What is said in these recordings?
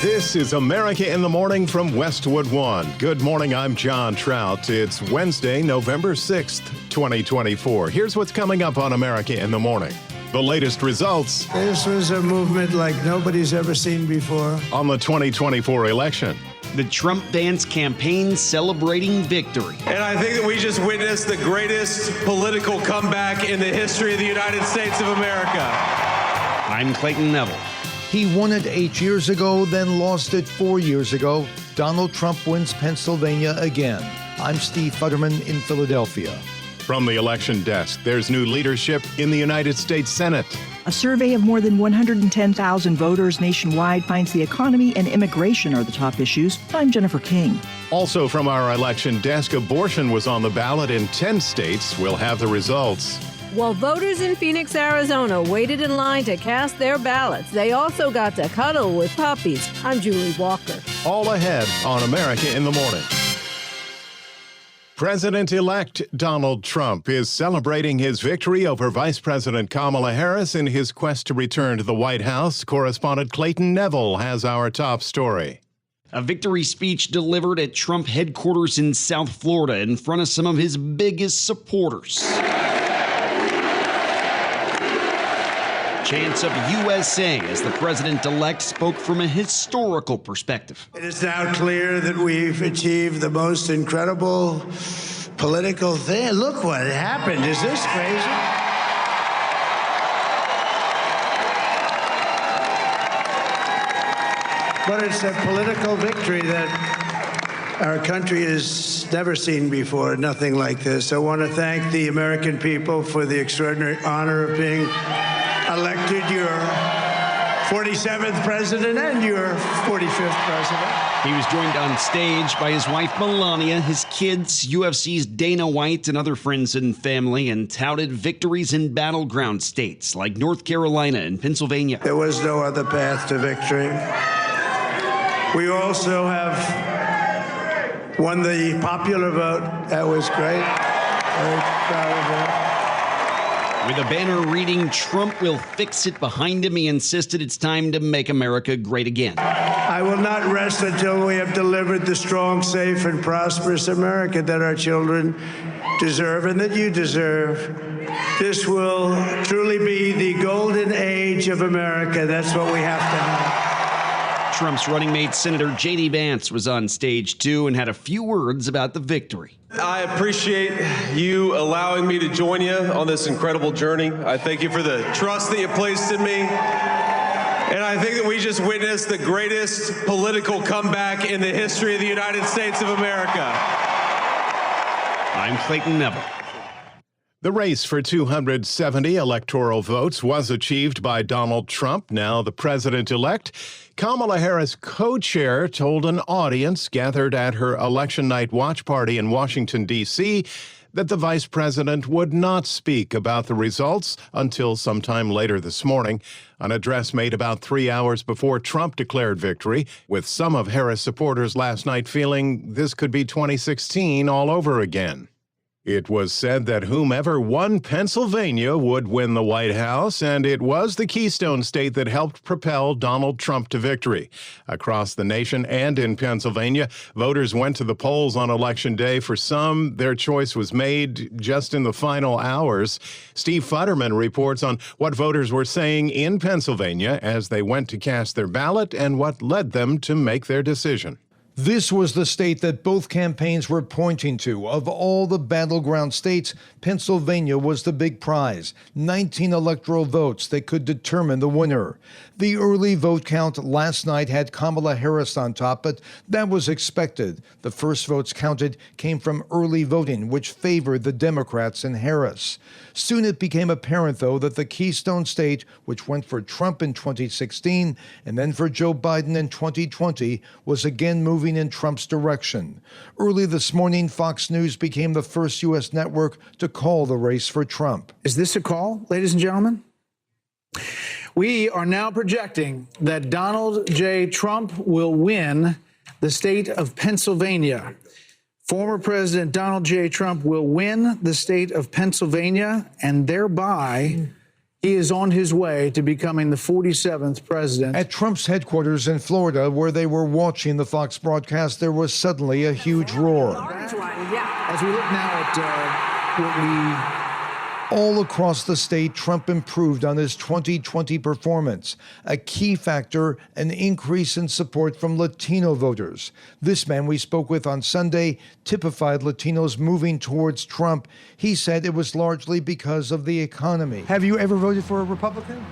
This is America in the Morning from Westwood One. Good morning, I'm John Trout. It's Wednesday, November 6th, 2024. Here's what's coming up on America in the Morning. The latest results. This was a movement like nobody's ever seen before. On the 2024 election. The Trump-Vance campaign celebrating victory. And I think that we just witnessed the greatest political comeback in the history of the United States of America. I'm Clayton Neville. He won it 8 years ago, then lost it 4 years ago. Donald Trump wins Pennsylvania again. I'm Steve Futterman in Philadelphia. From the election desk, there's new leadership in the United States Senate. A survey of more than 110,000 voters nationwide finds the economy and immigration are the top issues. I'm Jennifer King. Also from our election desk, abortion was on the ballot in 10 states. We'll have the results. While voters in Phoenix, Arizona waited in line to cast their ballots, they also got to cuddle with puppies. I'm Julie Walker. All ahead on America in the Morning. President-elect Donald Trump is celebrating his victory over Vice President Kamala Harris in his quest to return to the White House. Correspondent Clayton Neville has our top story. A victory speech delivered at Trump headquarters in South Florida in front of some of his biggest supporters. Chants of USA as the president-elect spoke from a historical perspective. It is now clear that we've achieved the most incredible political thing. Look what happened. Is this crazy? But it's a political victory that our country has never seen before, nothing like this. I want to thank the American people for the extraordinary honor of being elected your 47th president and your 45th president. He was joined on stage by his wife Melania, his kids, UFC's Dana White, and other friends and family, and touted victories in battleground states like North Carolina and Pennsylvania. There was no other path to victory. We also have won the popular vote. That was great. Very proud of that. With a banner reading, "Trump will fix it" behind him, he insisted it's time to make America great again. I will not rest until we have delivered the strong, safe, and prosperous America that our children deserve and that you deserve. This will truly be the golden age of America. That's what we have to have. Trump's running mate, Senator J.D. Vance, was on stage too and had a few words about the victory. I appreciate you allowing me to join you on this incredible journey. I thank you for the trust that you placed in me. And I think that we just witnessed the greatest political comeback in the history of the United States of America. I'm Clayton Neville. The race for 270 electoral votes was achieved by Donald Trump, now the president-elect. Kamala Harris, co-chair, told an audience gathered at her election night watch party in Washington, D.C., that the vice president would not speak about the results until sometime later this morning. An address made about 3 hours before Trump declared victory, with some of Harris supporters last night feeling this could be 2016 all over again. It was said that whomever won Pennsylvania would win the White House, and it was the Keystone State that helped propel Donald Trump to victory. Across the nation and in Pennsylvania, voters went to the polls on Election Day. For some, their choice was made just in the final hours. Steve Futterman reports on what voters were saying in Pennsylvania as they went to cast their ballot and what led them to make their decision. This was the state that both campaigns were pointing to. Of all the battleground states, Pennsylvania was the big prize. 19 electoral votes that could determine the winner. The early vote count last night had Kamala Harris on top, but that was expected. The first votes counted came from early voting, which favored the Democrats and Harris. Soon it became apparent, though, that the Keystone State, which went for Trump in 2016 and then for Joe Biden in 2020, was again moving in Trump's direction. Early this morning, Fox News became the first U.S. network to call the race for Trump. Is this a call, ladies and gentlemen? We are now projecting that Donald J. Trump will win the state of Pennsylvania. Former President Donald J. Trump will win the state of Pennsylvania, and thereby he he is on his way to becoming the 47th president. At Trump's headquarters in Florida, where they were watching the Fox broadcast, there was suddenly a huge roar. As we look now at All across the state, Trump improved on his 2020 performance. A key factor, an increase in support from Latino voters. This man we spoke with on Sunday typified Latinos moving towards Trump. He said it was largely because of the economy. Have you ever voted for a Republican?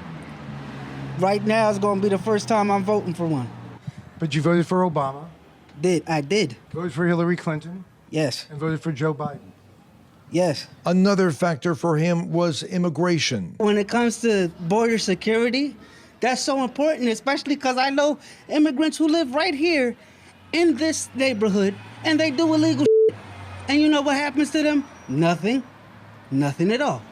Right now, it's going to be the first time I'm voting for one. But you voted for Obama? I did. Voted for Hillary Clinton? Yes. And voted for Joe Biden? Yes. Another factor for him was immigration. When it comes to border security, that's so important, especially because I know immigrants who live right here in this neighborhood, and they do illegal shit. And you know what happens to them? Nothing. Nothing at all.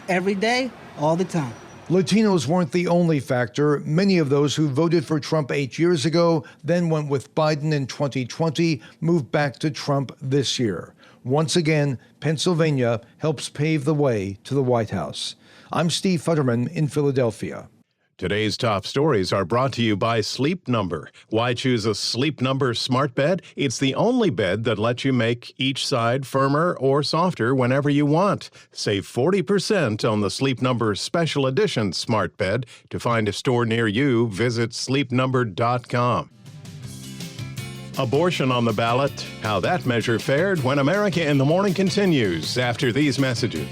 Every day, all the time. Latinos weren't the only factor. Many of those who voted for Trump 8 years ago, then went with Biden in 2020, moved back to Trump this year. Once again, Pennsylvania helps pave the way to the White House. I'm Steve Futterman in Philadelphia. Today's top stories are brought to you by Sleep Number. Why choose a Sleep Number smart bed? It's the only bed that lets you make each side firmer or softer whenever you want. Save 40% on the Sleep Number Special Edition smart bed. To find a store near you, visit sleepnumber.com. Abortion on the ballot, how that measure fared when America in the Morning continues after these messages.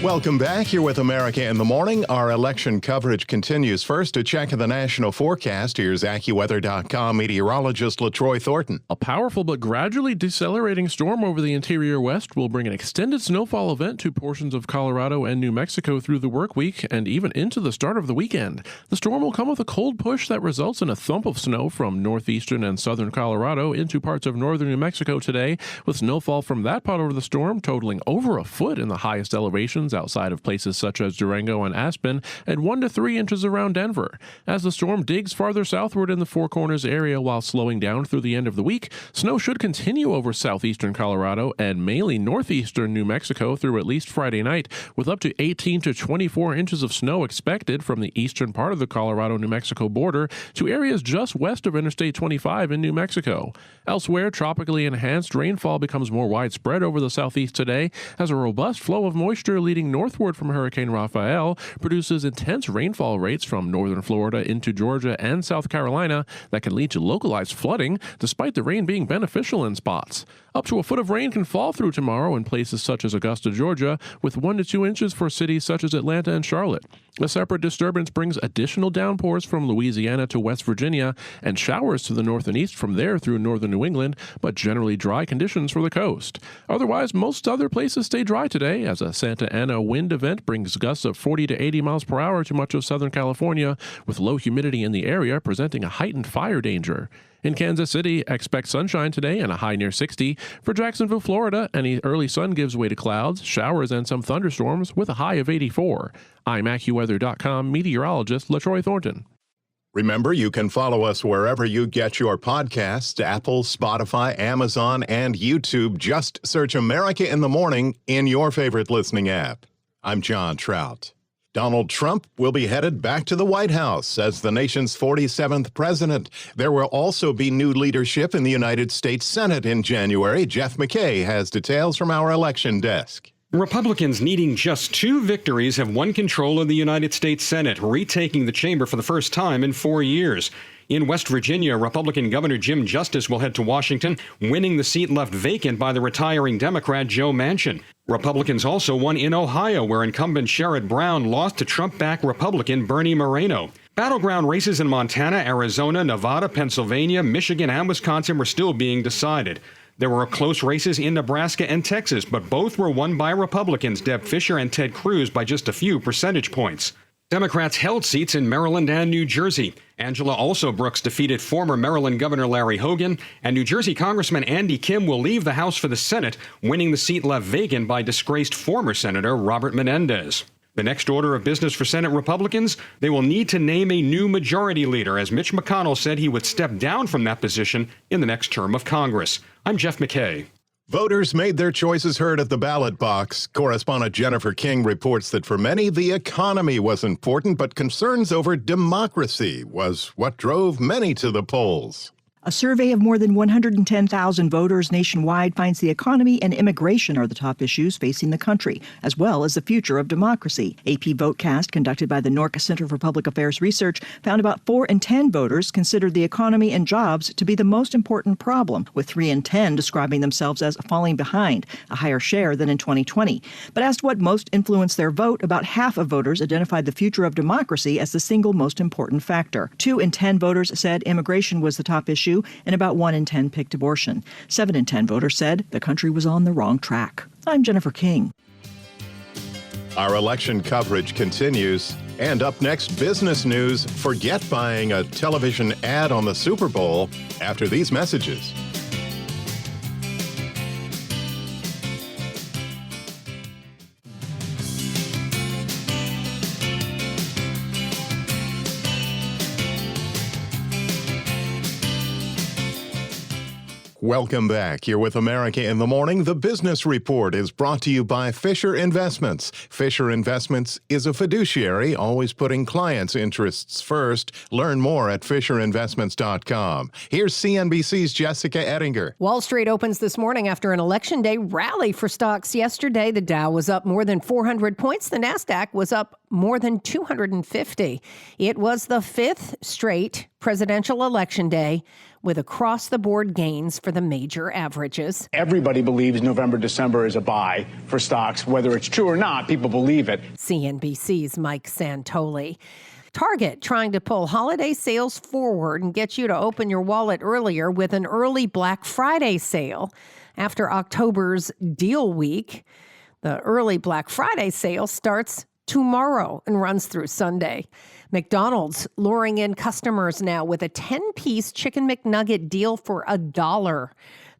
Welcome back. Here with America in the Morning. Our election coverage continues. First, a check of the national forecast. Here's AccuWeather.com meteorologist LaTroy Thornton. A powerful but gradually decelerating storm over the interior west will bring an extended snowfall event to portions of Colorado and New Mexico through the work week and even into the start of the weekend. The storm will come with a cold push that results in a thump of snow from northeastern and southern Colorado into parts of northern New Mexico today, with snowfall from that part of the storm totaling over a foot in the highest elevations outside of places such as Durango and Aspen, and 1 to 3 inches around Denver. As the storm digs farther southward in the Four Corners area while slowing down through the end of the week, snow should continue over southeastern Colorado and mainly northeastern New Mexico through at least Friday night, with up to 18 to 24 inches of snow expected from the eastern part of the Colorado-New Mexico border to areas just west of Interstate 25 in New Mexico. Elsewhere, tropically enhanced rainfall becomes more widespread over the southeast today as a robust flow of moisture leading northward from Hurricane Rafael produces intense rainfall rates from northern Florida into Georgia and South Carolina that can lead to localized flooding, despite the rain being beneficial in spots. Up to a foot of rain can fall through tomorrow in places such as Augusta, Georgia, with 1 to 2 inches for cities such as Atlanta and Charlotte. A separate disturbance brings additional downpours from Louisiana to West Virginia and showers to the north and east from there through northern New England, but generally dry conditions for the coast. Otherwise, most other places stay dry today as a Santa Ana wind event brings gusts of 40 to 80 miles per hour to much of Southern California, with low humidity in the area presenting a heightened fire danger. In Kansas City, expect sunshine today and a high near 60. For Jacksonville, Florida, any early sun gives way to clouds, showers, and some thunderstorms with a high of 84. I'm AccuWeather.com meteorologist LaTroy Thornton. Remember, you can follow us wherever you get your podcasts, Apple, Spotify, Amazon, and YouTube. Just search America in the Morning in your favorite listening app. I'm John Trout. Donald Trump will be headed back to the White House as the nation's 47th president. There will also be new leadership in the United States Senate in January. Jeff McKay has details from our election desk. Republicans needing just 2 victories have won control of the United States Senate, retaking the chamber for the first time in 4 years. In West Virginia, Republican Governor Jim Justice will head to Washington, winning the seat left vacant by the retiring Democrat Joe Manchin. Republicans also won in Ohio, where incumbent Sherrod Brown lost to Trump-backed Republican Bernie Moreno. Battleground races in Montana, Arizona, Nevada, Pennsylvania, Michigan, and Wisconsin were still being decided. There were close races in Nebraska and Texas, but both were won by Republicans Deb Fischer and Ted Cruz by just a few percentage points. Democrats held seats in Maryland and New Jersey. Angela Also Brooks defeated former Maryland Governor Larry Hogan, and New Jersey Congressman Andy Kim will leave the House for the Senate, winning the seat left vacant by disgraced former Senator Robert Menendez. The next order of business for Senate Republicans, they will need to name a new majority leader, as Mitch McConnell said he would step down from that position in the next term of Congress. I'm Jeff McKay. Voters made their choices heard at the ballot box. Correspondent Jennifer King reports that for many, the economy was important, but concerns over democracy was what drove many to the polls. A survey of more than 110,000 voters nationwide finds the economy and immigration are the top issues facing the country, as well as the future of democracy. AP VoteCast, conducted by the Norca Center for Public Affairs Research, found about 4 in 10 voters considered the economy and jobs to be the most important problem, with 3 in 10 describing themselves as falling behind, a higher share than in 2020. But asked what most influenced their vote, about half of voters identified the future of democracy as the single most important factor. 2 in 10 voters said immigration was the top issue, and about 1 in 10 picked abortion. 7 in 10 voters said the country was on the wrong track. I'm Jennifer King. Our election coverage continues. And up next, business news. Forget buying a television ad on the Super Bowl after these messages. Welcome back. You're with America in the Morning. The Business Report is brought to you by Fisher Investments. Fisher Investments is a fiduciary, always putting clients' interests first. Learn more at FisherInvestments.com. Here's CNBC's Jessica Ettinger. Wall Street opens this morning after an election day rally for stocks yesterday. The Dow was up more than 400 points. The Nasdaq was up more than 250. It was the 5th straight presidential election day with across-the-board gains for the major averages. Everybody believes November, December is a buy for stocks. Whether it's true or not, people believe it. CNBC's Mike Santoli. Target trying to pull holiday sales forward and get you to open your wallet earlier with an early Black Friday sale. After October's deal week, the early Black Friday sale starts tomorrow and runs through Sunday. McDonald's luring in customers now with a 10-piece Chicken McNugget deal for $1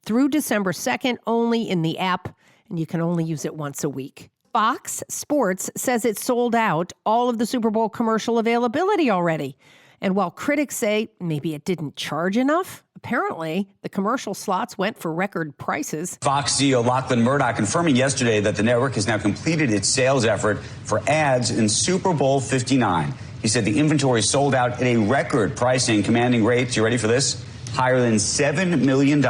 through December 2nd, only in the app, and you can only use it once a week. Fox Sports says it sold out all of the Super Bowl commercial availability already. And while critics say maybe it didn't charge enough, apparently the commercial slots went for record prices. Fox CEO Lachlan Murdoch confirming yesterday that the network has now completed its sales effort for ads in Super Bowl 59. He said the inventory sold out at a record pricing, commanding rates, you ready for this? Higher than $7 million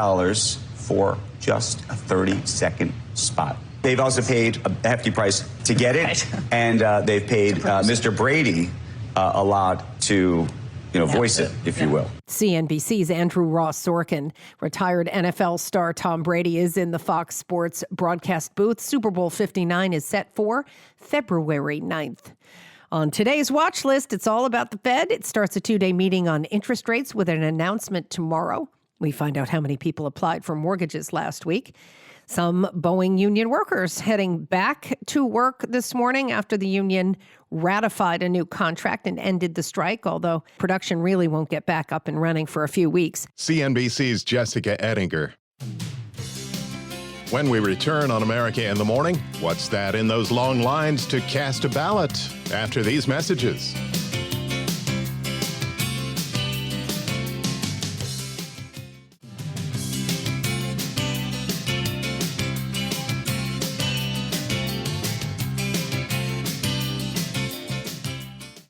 for just a 30-second spot. They've also paid a hefty price to get it, and they've paid Mr. Brady a lot to voice it, if you will. CNBC's Andrew Ross Sorkin. Retired NFL star Tom Brady is in the Fox Sports broadcast booth. Super Bowl 59 is set for February 9th. On today's watch list, it's all about the Fed. It starts a 2-day meeting on interest rates with an announcement tomorrow. We find out how many people applied for mortgages last week. Some Boeing union workers heading back to work this morning after the union ratified a new contract and ended the strike, although production really won't get back up and running for a few weeks. CNBC's Jessica Ettinger. When we return on America in the Morning, what's that in those long lines to cast a ballot after these messages?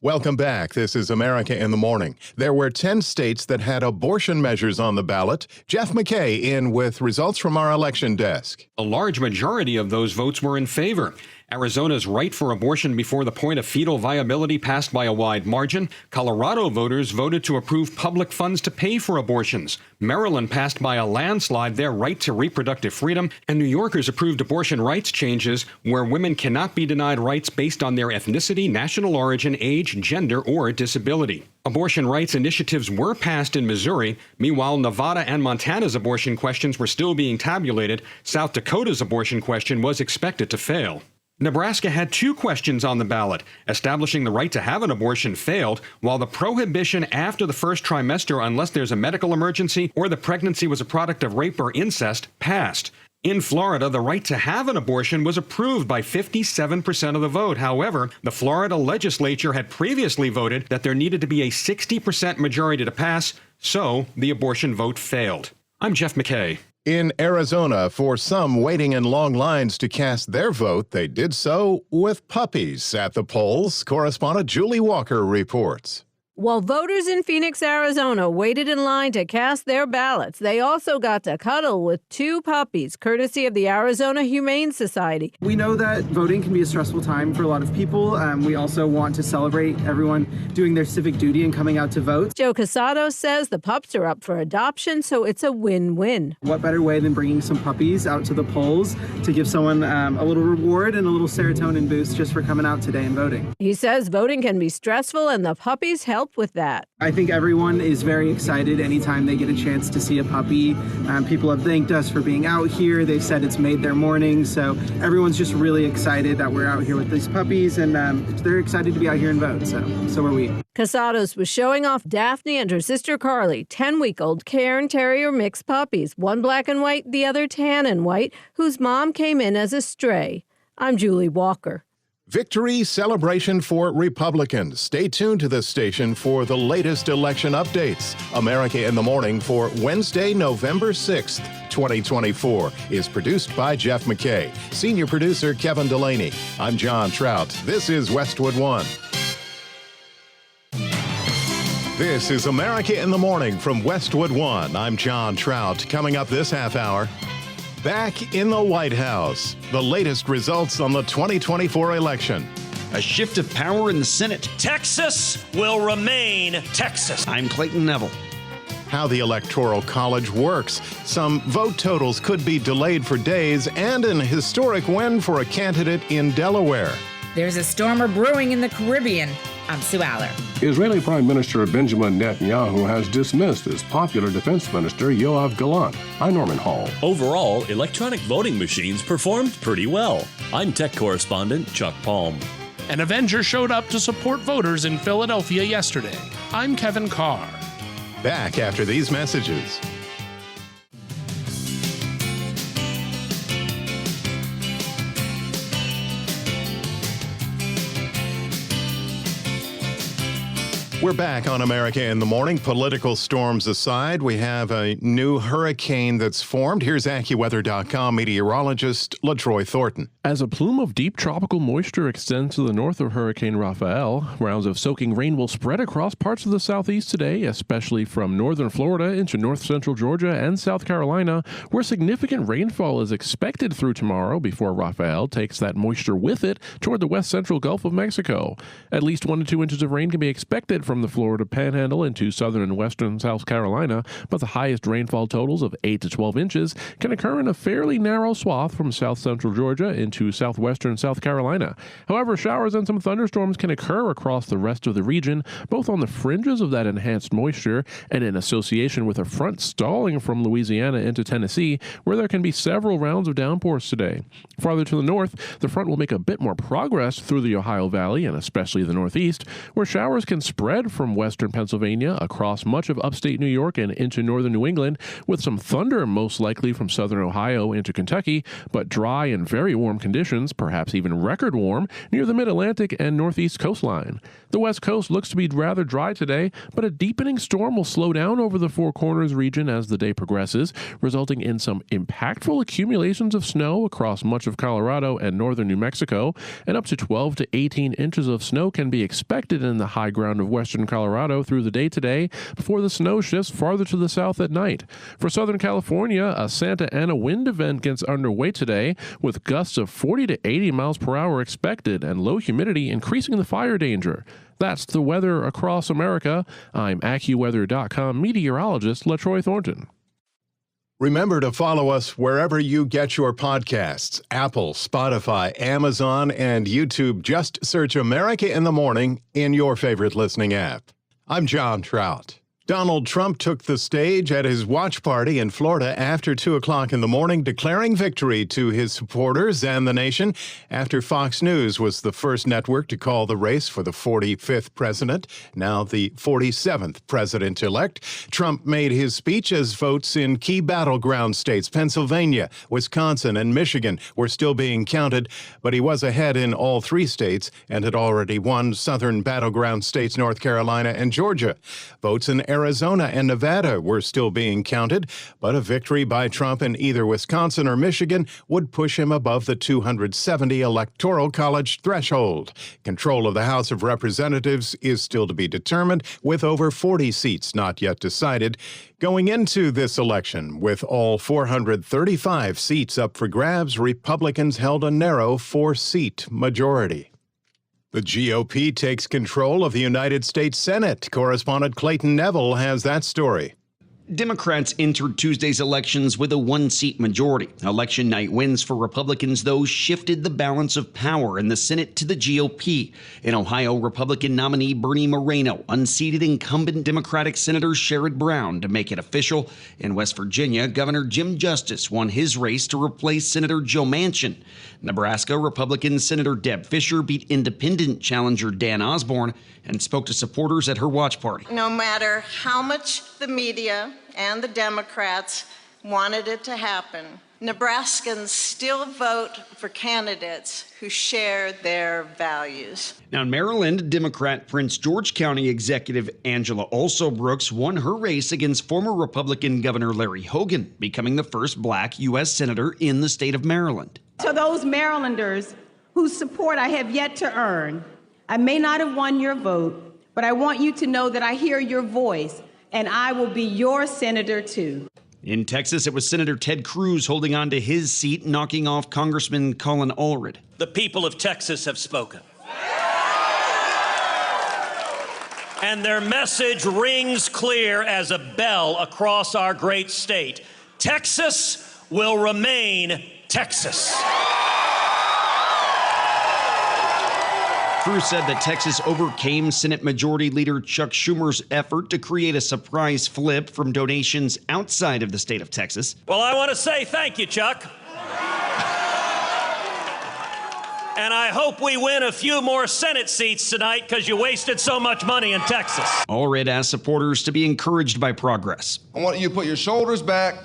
Welcome back. This is America in the Morning. There were 10 states that had abortion measures on the ballot. Jeff McKay in with results from our election desk. A large majority of those votes were in favor. Arizona's right for abortion before the point of fetal viability passed by a wide margin. Colorado voters voted to approve public funds to pay for abortions. Maryland passed by a landslide their right to reproductive freedom. And New Yorkers approved abortion rights changes where women cannot be denied rights based on their ethnicity, national origin, age, gender, or disability. Abortion rights initiatives were passed in Missouri. Meanwhile, Nevada and Montana's abortion questions were still being tabulated. South Dakota's abortion question was expected to fail. Nebraska had 2 questions on the ballot. Establishing the right to have an abortion failed, while the prohibition after the first trimester unless there's a medical emergency or the pregnancy was a product of rape or incest passed. In Florida, the right to have an abortion was approved by 57% of the vote. However, the Florida legislature had previously voted that there needed to be a 60% majority to pass, so the abortion vote failed. I'm Jeff McKay. In Arizona, for some waiting in long lines to cast their vote, they did so with puppies at the polls. Correspondent Julie Walker reports. While voters in Phoenix, Arizona waited in line to cast their ballots, they also got to cuddle with two puppies, courtesy of the Arizona Humane Society. We know that voting can be a stressful time for a lot of people. We also want to celebrate everyone doing their civic duty and coming out to vote. Joe Casado says the pups are up for adoption, so it's a win-win. What better way than bringing some puppies out to the polls to give someone a little reward and a little serotonin boost just for coming out today and voting. He says voting can be stressful, and the puppies help with that. I think everyone is very excited anytime they get a chance to see a puppy. People have thanked us for being out here. They've said it's made their morning. So everyone's just really excited that we're out here with these puppies, and they're excited to be out here and vote. So are we. Casados was showing off Daphne and her sister Carly, 10-week-old Cairn Terrier mixed puppies, one black and white, the other tan and white, whose mom came in as a stray. I'm Julie Walker. Victory celebration for Republicans. Stay tuned to this station for the latest election updates. America in the Morning for Wednesday, November 6th, 2024 is produced by Jeff McKay. Senior producer Kevin Delaney. I'm John Trout. This is Westwood One. This is America in the Morning from Westwood One. I'm John Trout. Coming up this half hour, back in the White House, the latest results on the 2024 election. A shift of power in the Senate. Texas will remain Texas. I'm Clayton Neville. How the Electoral College works. Some vote totals could be delayed for days, and an historic win for a candidate in Delaware. There's a storm brewing in the Caribbean. I'm Sue Aller. Israeli Prime Minister Benjamin Netanyahu has dismissed his popular defense minister Yoav Gallant. I'm Norman Hall. Overall, electronic voting machines performed pretty well. I'm tech correspondent Chuck Palm. An Avenger showed up to support voters in Philadelphia yesterday. I'm Kevin Carr. Back after these messages. We're back on America in the Morning. Political storms aside, we have a new hurricane that's formed. Here's AccuWeather.com meteorologist LaTroy Thornton. As a plume of deep tropical moisture extends to the north of Hurricane Rafael, rounds of soaking rain will spread across parts of the southeast today, especially from northern Florida into north-central Georgia and South Carolina, where significant rainfall is expected through tomorrow before Rafael takes that moisture with it toward the west-central Gulf of Mexico. At least 1 to 2 inches of rain can be expected from the Florida Panhandle into southern and western South Carolina, but the highest rainfall totals of 8 to 12 inches can occur in a fairly narrow swath from south-central Georgia into southwestern South Carolina. However, showers and some thunderstorms can occur across the rest of the region, both on the fringes of that enhanced moisture and in association with a front stalling from Louisiana into Tennessee, where there can be several rounds of downpours today. Farther to the north, the front will make a bit more progress through the Ohio Valley and especially the northeast, where showers can spread from western Pennsylvania across much of upstate New York and into northern New England, with some thunder most likely from southern Ohio into Kentucky, but dry and very warm conditions, perhaps even record warm, near the mid-Atlantic and northeast coastline. The west coast looks to be rather dry today, but a deepening storm will slow down over the Four Corners region as the day progresses, resulting in some impactful accumulations of snow across much of Colorado and northern New Mexico, and up to 12 to 18 inches of snow can be expected in the high ground of western Colorado through the day today, before the snow shifts farther to the south at night. For Southern California, a Santa Ana wind event gets underway today, with gusts of 40 to 80 miles per hour expected and low humidity increasing the fire danger. That's the weather across America. I'm AccuWeather.com meteorologist LaTroy Thornton. Remember to follow us wherever you get your podcasts. Apple, Spotify, Amazon, and YouTube. Just search America in the Morning in your favorite listening app. I'm John Trout. Donald Trump took the stage at his watch party in Florida after 2 o'clock in the morning, declaring victory to his supporters and the nation after Fox News was the first network to call the race for the 45th president, now the 47th president-elect. Trump made his speech as votes in key battleground states, Pennsylvania, Wisconsin, and Michigan, were still being counted, but he was ahead in all 3 states and had already won southern battleground states, North Carolina and Georgia. Votes in Arizona and Nevada were still being counted, but a victory by Trump in either Wisconsin or Michigan would push him above the 270 Electoral College threshold. Control of the House of Representatives is still to be determined, with over 40 seats not yet decided. Going into this election, with all 435 seats up for grabs, Republicans held a narrow 4-seat majority. The GOP takes control of the United States Senate. Correspondent Clayton Neville has that story. Democrats entered Tuesday's elections with a 1-seat majority. Election night wins for Republicans, though, shifted the balance of power in the Senate to the GOP. In Ohio, Republican nominee Bernie Moreno unseated incumbent Democratic Senator Sherrod Brown to make it official. In West Virginia, Governor Jim Justice won his race to replace Senator Joe Manchin. Nebraska, Republican Senator Deb Fischer beat independent challenger Dan Osborne and spoke to supporters at her watch party. No matter how much the media and the Democrats wanted it to happen, Nebraskans still vote for candidates who share their values. Now in Maryland, Democrat Prince George County Executive Angela Alsobrooks won her race against former Republican Governor Larry Hogan, becoming the first black U.S. Senator in the state of Maryland. To those Marylanders whose support I have yet to earn, I may not have won your vote, but I want you to know that I hear your voice, and I will be your senator too. In Texas, it was Senator Ted Cruz holding on to his seat, knocking off Congressman Colin Allred. The people of Texas have spoken. And their message rings clear as a bell across our great state. Texas will remain Texas. Cruz said that Texas overcame Senate Majority Leader Chuck Schumer's effort to create a surprise flip from donations outside of the state of Texas. Well, I want to say thank you, Chuck. And I hope we win a few more Senate seats tonight because you wasted so much money in Texas. Allred asked supporters to be encouraged by progress. I want you to put your shoulders back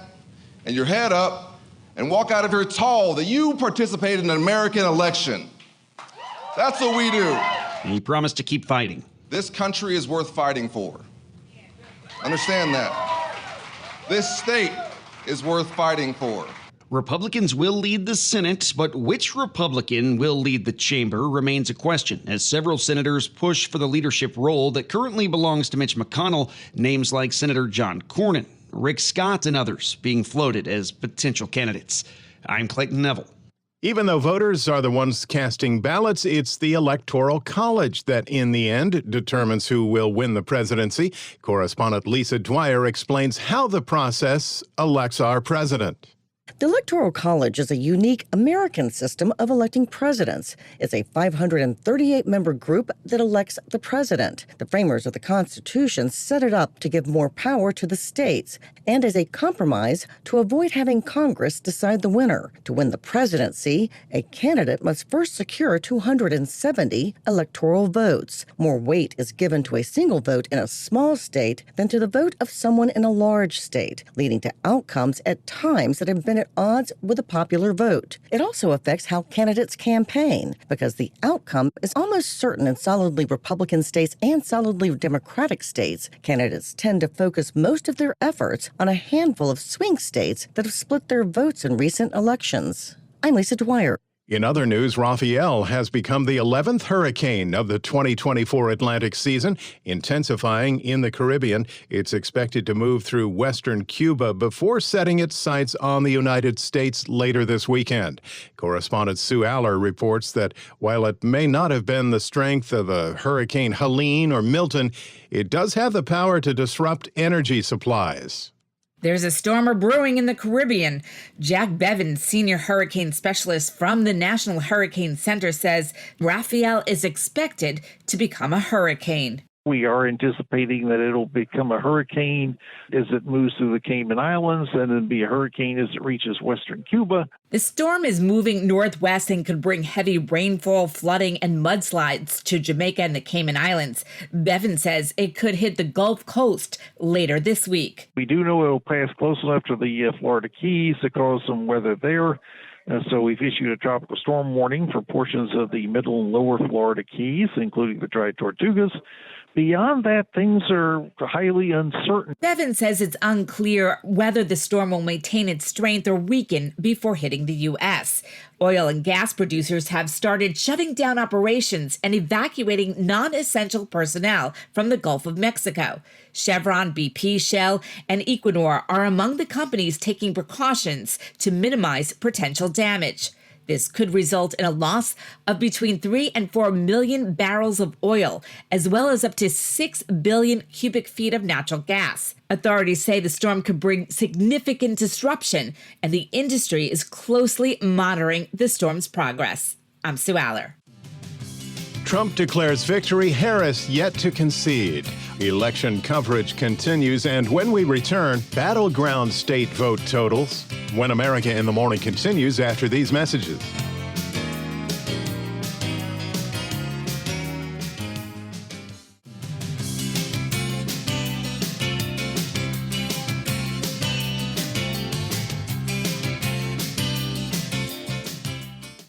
and your head up and walk out of here tall that you participated in an American election. That's what we do. And he promised to keep fighting. This country is worth fighting for. Understand that. This state is worth fighting for. Republicans will lead the Senate, but which Republican will lead the chamber remains a question, as several senators push for the leadership role that currently belongs to Mitch McConnell, names like Senator John Cornyn, Rick Scott, and others being floated as potential candidates. I'm Clayton Neville. Even though voters are the ones casting ballots, it's the Electoral College that, in the end, determines who will win the presidency. Correspondent Lisa Dwyer explains how the process elects our president. The Electoral College is a unique American system of electing presidents. It's a 538-member group that elects the president. The framers of the Constitution set it up to give more power to the states and as a compromise to avoid having Congress decide the winner. To win the presidency, a candidate must first secure 270 electoral votes. More weight is given to a single vote in a small state than to the vote of someone in a large state, leading to outcomes at times that have been at odds with the popular vote. It also affects how candidates campaign, because the outcome is almost certain in solidly Republican states and solidly Democratic states. Candidates tend to focus most of their efforts on a handful of swing states that have split their votes in recent elections. I'm Lisa Dwyer. In other news, Rafael has become the 11th hurricane of the 2024 Atlantic season, intensifying in the Caribbean. It's expected to move through western Cuba before setting its sights on the United States later this weekend. Correspondent Sue Aller reports that while it may not have been the strength of a Hurricane Helene or Milton, it does have the power to disrupt energy supplies. There's a storm brewing in the Caribbean. Jack Bevins, senior hurricane specialist from the National Hurricane Center, says Rafael is expected to become a hurricane. We are anticipating that it'll become a hurricane as it moves through the Cayman Islands and then be a hurricane as it reaches western Cuba. The storm is moving northwest and could bring heavy rainfall, flooding, and mudslides to Jamaica and the Cayman Islands. Bevan says it could hit the Gulf Coast later this week. We do know it'll pass close enough to the Florida Keys to cause some weather there. So we've issued a tropical storm warning for portions of the middle and lower Florida Keys, including the Dry Tortugas. Beyond that, things are highly uncertain. Bevan says it's unclear whether the storm will maintain its strength or weaken before hitting the U.S. Oil and gas producers have started shutting down operations and evacuating non-essential personnel from the Gulf of Mexico. Chevron, BP, Shell, and Equinor are among the companies taking precautions to minimize potential damage. This could result in a loss of between 3 and 4 million barrels of oil, as well as up to 6 billion cubic feet of natural gas. Authorities say the storm could bring significant disruption, and the industry is closely monitoring the storm's progress. I'm Sue Aller. Trump declares victory, Harris yet to concede. Election coverage continues, and when we return, battleground state vote totals. When America in the Morning continues after these messages.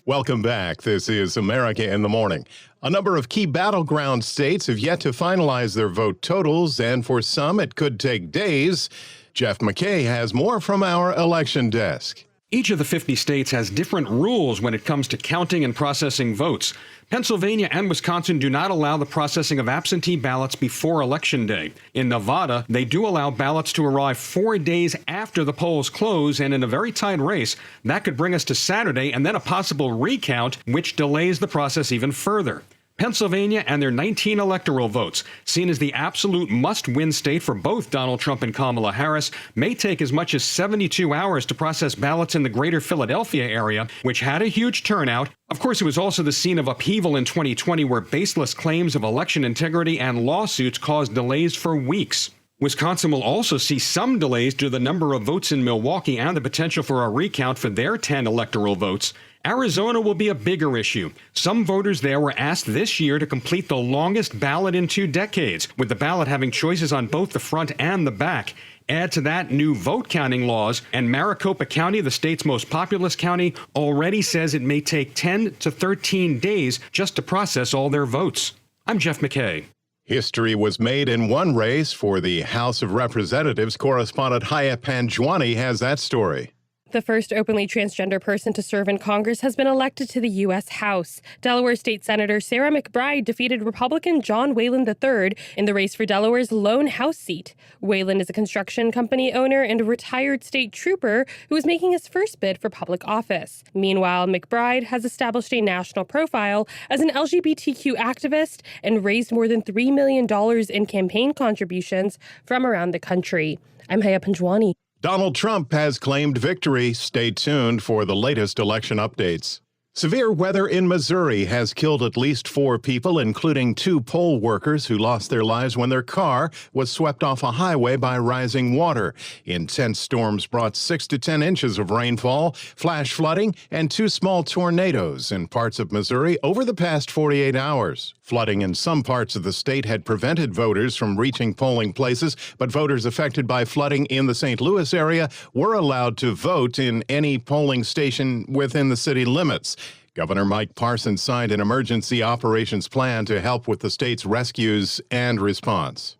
Welcome back. This is America in the Morning. A number of key battleground states have yet to finalize their vote totals, and for some, it could take days. Jeff McKay has more from our election desk. Each of the 50 states has different rules when it comes to counting and processing votes. Pennsylvania and Wisconsin do not allow the processing of absentee ballots before Election Day. In Nevada, they do allow ballots to arrive 4 days after the polls close, and in a very tight race, that could bring us to Saturday and then a possible recount, which delays the process even further. Pennsylvania and their 19 electoral votes, seen as the absolute must-win state for both Donald Trump and Kamala Harris, may take as much as 72 hours to process ballots in the greater Philadelphia area, which had a huge turnout. Of course, it was also the scene of upheaval in 2020, where baseless claims of election integrity and lawsuits caused delays for weeks. Wisconsin will also see some delays due to the number of votes in Milwaukee and the potential for a recount for their 10 electoral votes. Arizona will be a bigger issue. Some voters there were asked this year to complete the longest ballot in 2 decades, with the ballot having choices on both the front and the back. Add to that new vote counting laws, and Maricopa County, the state's most populous county, already says it may take 10 to 13 days just to process all their votes. I'm Jeff McKay. History was made in one race for the House of Representatives. Correspondent Haya Panjwani has that story. The first openly transgender person to serve in Congress has been elected to the U.S. House. Delaware State Senator Sarah McBride defeated Republican John Wayland III in the race for Delaware's lone House seat. Wayland is a construction company owner and a retired state trooper who is making his first bid for public office. Meanwhile, McBride has established a national profile as an LGBTQ activist and raised more than $3 million in campaign contributions from around the country. I'm Haya Panjwani. Donald Trump has claimed victory. Stay tuned for the latest election updates. Severe weather in Missouri has killed at least 4 people, including 2 poll workers who lost their lives when their car was swept off a highway by rising water. Intense storms brought 6 to 10 inches of rainfall, flash flooding, and 2 small tornadoes in parts of Missouri over the past 48 hours. Flooding in some parts of the state had prevented voters from reaching polling places, but voters affected by flooding in the St. Louis area were allowed to vote in any polling station within the city limits. Governor Mike Parsons signed an emergency operations plan to help with the state's rescues and response.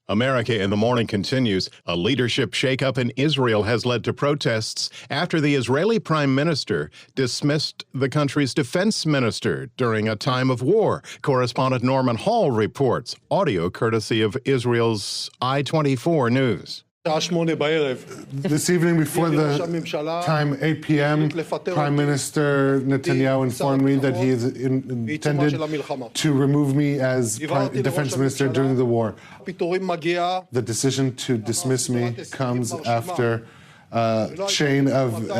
America in the Morning continues. A leadership shakeup in Israel has led to protests after the Israeli prime minister dismissed the country's defense minister during a time of war. Correspondent Norman Hall reports. Audio courtesy of Israel's I-24 News. This evening before the time 8 p.m., Prime Minister Netanyahu informed me that he is intended to remove me as Defense Minister during the war. The decision to dismiss me comes after a chain of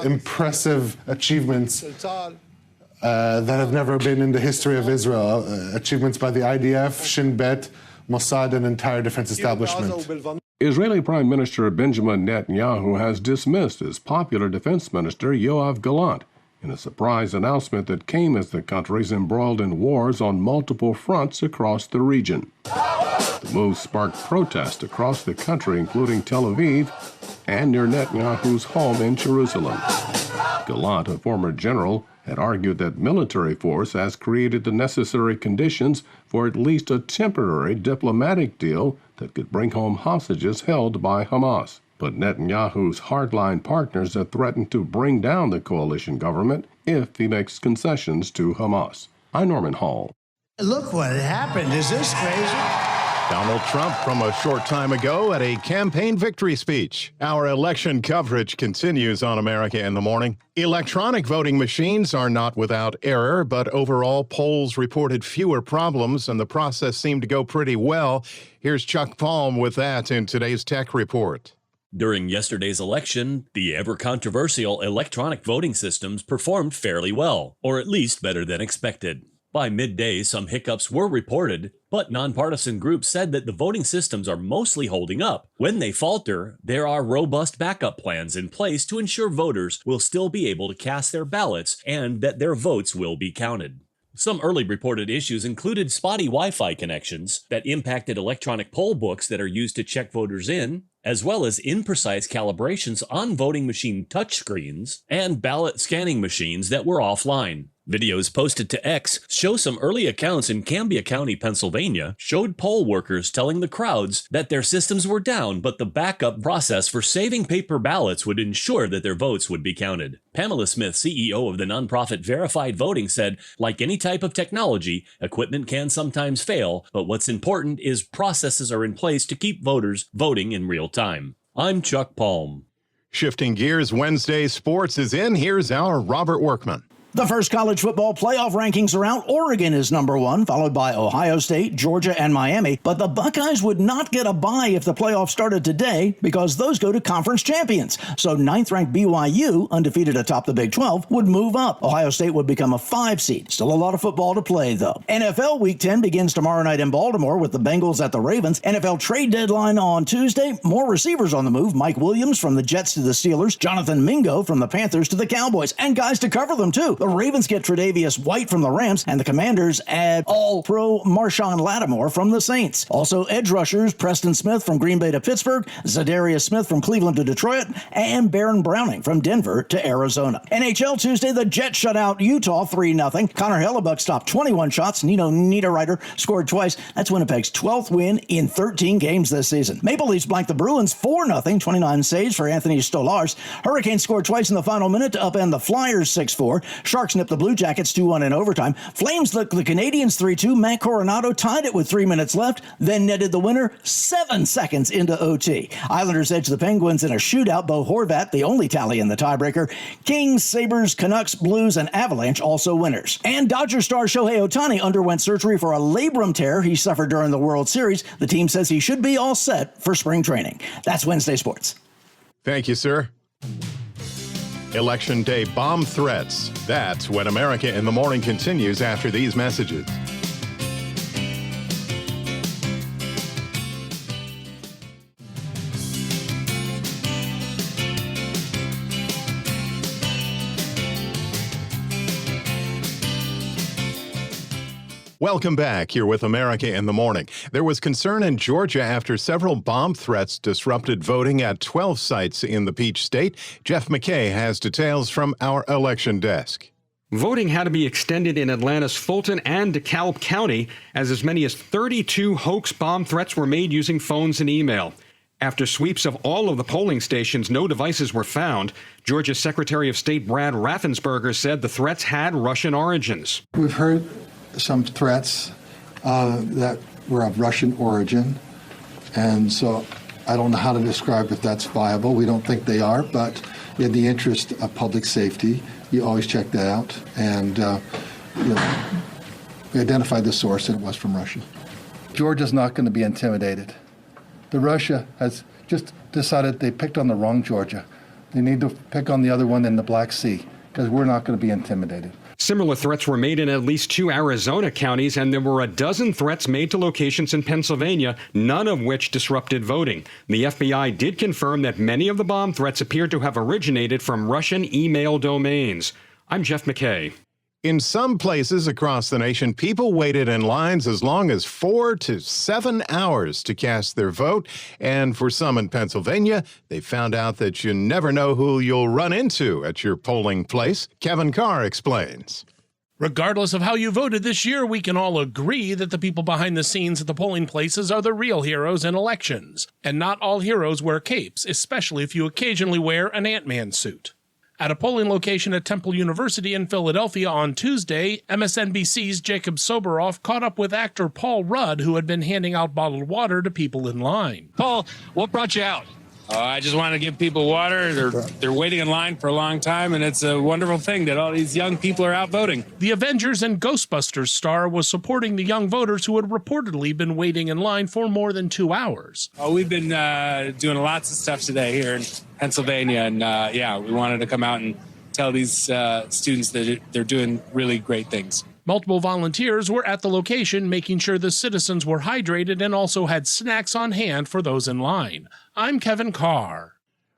impressive achievements that have never been in the history of Israel. Achievements by the IDF, Shin Bet, Mossad, and entire defense establishment. Israeli Prime Minister Benjamin Netanyahu has dismissed his popular defense minister Yoav Gallant in a surprise announcement that came as the country's embroiled in wars on multiple fronts across the region. The move sparked protest across the country, including Tel Aviv and near Netanyahu's home in Jerusalem. Gallant, a former general, had argued that military force has created the necessary conditions for at least a temporary diplomatic deal that could bring home hostages held by Hamas. But Netanyahu's hardline partners have threatened to bring down the coalition government if he makes concessions to Hamas. I'm Norman Hall. Look what happened. Is this crazy? Donald Trump from a short time ago at a campaign victory speech. Our election coverage continues on America in the Morning. Electronic voting machines are not without error, but overall polls reported fewer problems and the process seemed to go pretty well. Here's Chuck Palm with that in today's Tech Report. During yesterday's election, the ever-controversial electronic voting systems performed fairly well, or at least better than expected. By midday, some hiccups were reported, but nonpartisan groups said that the voting systems are mostly holding up. When they falter, there are robust backup plans in place to ensure voters will still be able to cast their ballots and that their votes will be counted. Some early reported issues included spotty Wi-Fi connections that impacted electronic poll books that are used to check voters in, as well as imprecise calibrations on voting machine touchscreens and ballot scanning machines that were offline. Videos posted to X show some early accounts in Cambria County, Pennsylvania, showed poll workers telling the crowds that their systems were down, but the backup process for saving paper ballots would ensure that their votes would be counted. Pamela Smith, CEO of the nonprofit Verified Voting, said, like any type of technology, equipment can sometimes fail, but what's important is processes are in place to keep voters voting in real time. I'm Chuck Palm. Shifting gears, Wednesday Sports is in. Here's our Robert Workman. The first college football playoff rankings are out. Oregon is number one, followed by Ohio State, Georgia, and Miami. But the Buckeyes would not get a bye if the playoffs started today because those go to conference champions. So ninth-ranked BYU, undefeated atop the Big 12, would move up. Ohio State would become a 5 seed. Still a lot of football to play, though. NFL Week 10 begins tomorrow night in Baltimore with the Bengals at the Ravens. NFL trade deadline on Tuesday. More receivers on the move. Mike Williams from the Jets to the Steelers. Jonathan Mingo from the Panthers to the Cowboys. And guys to cover them, too. The Ravens get Tre'Davious White from the Rams, and the Commanders add All-Pro Marshawn Lattimore from the Saints. Also, edge rushers Preston Smith from Green Bay to Pittsburgh, Zadarius Smith from Cleveland to Detroit, and Baron Browning from Denver to Arizona. NHL Tuesday, the Jets shut out Utah 3-0. Connor Hellebuck stopped 21 shots. Nino Niederreiter scored twice. That's Winnipeg's 12th win in 13 games this season. Maple Leafs blanked the Bruins 4-0, 29 saves for Anthony Stolarz. Hurricanes scored twice in the final minute to upend the Flyers 6-4. Sharks nipped the Blue Jackets 2-1 in overtime. Flames licked the Canadians 3-2. Matt Coronado tied it with 3 minutes left, then netted the winner 7 seconds into OT. Islanders edged the Penguins in a shootout. Bo Horvat, the only tally in the tiebreaker. Kings, Sabres, Canucks, Blues, and Avalanche also winners. And Dodger star Shohei Ohtani underwent surgery for a labrum tear he suffered during the World Series. The team says he should be all set for spring training. That's Wednesday Sports. Thank you, sir. Election Day bomb threats. That's when America in the Morning continues after these messages. Welcome back. You're with America in the Morning. There was concern in Georgia after several bomb threats disrupted voting at 12 sites in the Peach State. Jeff McKay has details from our election desk. Voting had to be extended in Atlanta's Fulton and DeKalb County as many as 32 hoax bomb threats were made using phones and email. After sweeps of all of the polling stations, no devices were found. Georgia's Secretary of State Brad Raffensperger said the threats had Russian origins. We've heard some threats that were of Russian origin, and so I don't know how to describe if that's viable. We don't think they are, but in the interest of public safety, you always check that out, and we identified the source, and it was from Russia. Georgia's not going to be intimidated. The Russia has just decided they picked on the wrong Georgia. They need to pick on the other one in the Black Sea, because we're not going to be intimidated. Similar threats were made in at least 2 Arizona counties, and there were a dozen threats made to locations in Pennsylvania, none of which disrupted voting. The FBI did confirm that many of the bomb threats appear to have originated from Russian email domains. I'm Jeff McKay. In some places across the nation, people waited in lines as long as 4 to 7 hours to cast their vote. And for some in Pennsylvania, they found out that you never know who you'll run into at your polling place. Kevin Carr explains. Regardless of how you voted this year, we can all agree that the people behind the scenes at the polling places are the real heroes in elections. And not all heroes wear capes, especially if you occasionally wear an Ant-Man suit. At a polling location at Temple University in Philadelphia on Tuesday, MSNBC's Jacob Soboroff caught up with actor Paul Rudd, who had been handing out bottled water to people in line. Paul, what brought you out? I just want to give people water. They're waiting in line for a long time, and it's a wonderful thing that all these young people are out voting. The Avengers and Ghostbusters star was supporting the young voters who had reportedly been waiting in line for more than 2 hours. We've been doing lots of stuff today here in Pennsylvania, and we wanted to come out and tell these students that they're doing really great things. Multiple volunteers were at the location making sure the citizens were hydrated and also had snacks on hand for those in line. I'm Kevin Carr.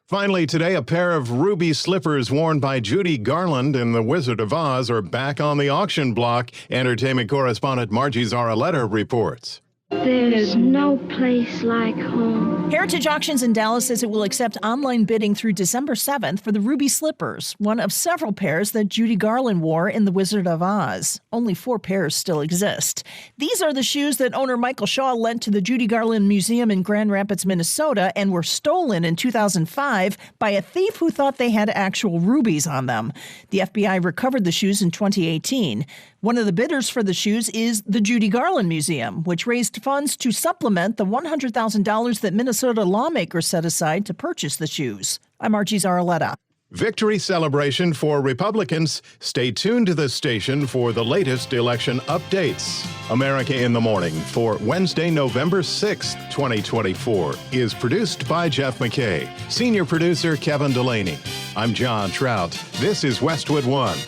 Finally today, a pair of ruby slippers worn by Judy Garland in The Wizard of Oz are back on the auction block. Entertainment correspondent Margie Zaraletta reports. There's no place like home. Heritage Auctions in Dallas says it will accept online bidding through December 7th for the ruby slippers, one of several pairs that Judy Garland wore in The Wizard of Oz. Only 4 pairs still exist. These are the shoes that owner Michael Shaw lent to the Judy Garland Museum in Grand Rapids, Minnesota, and were stolen in 2005 by a thief who thought they had actual rubies on them. The FBI recovered the shoes in 2018. One of the bidders for the shoes is the Judy Garland Museum, which raised funds to supplement the $100,000 that Minnesota lawmakers set aside to purchase the shoes. I'm Margie Zaraletta. Victory celebration for Republicans. Stay tuned to this station for the latest election updates. America in the Morning for Wednesday, November 6th, 2024 is produced by Jeff McKay. Senior producer Kevin Delaney. I'm John Trout. This is Westwood One.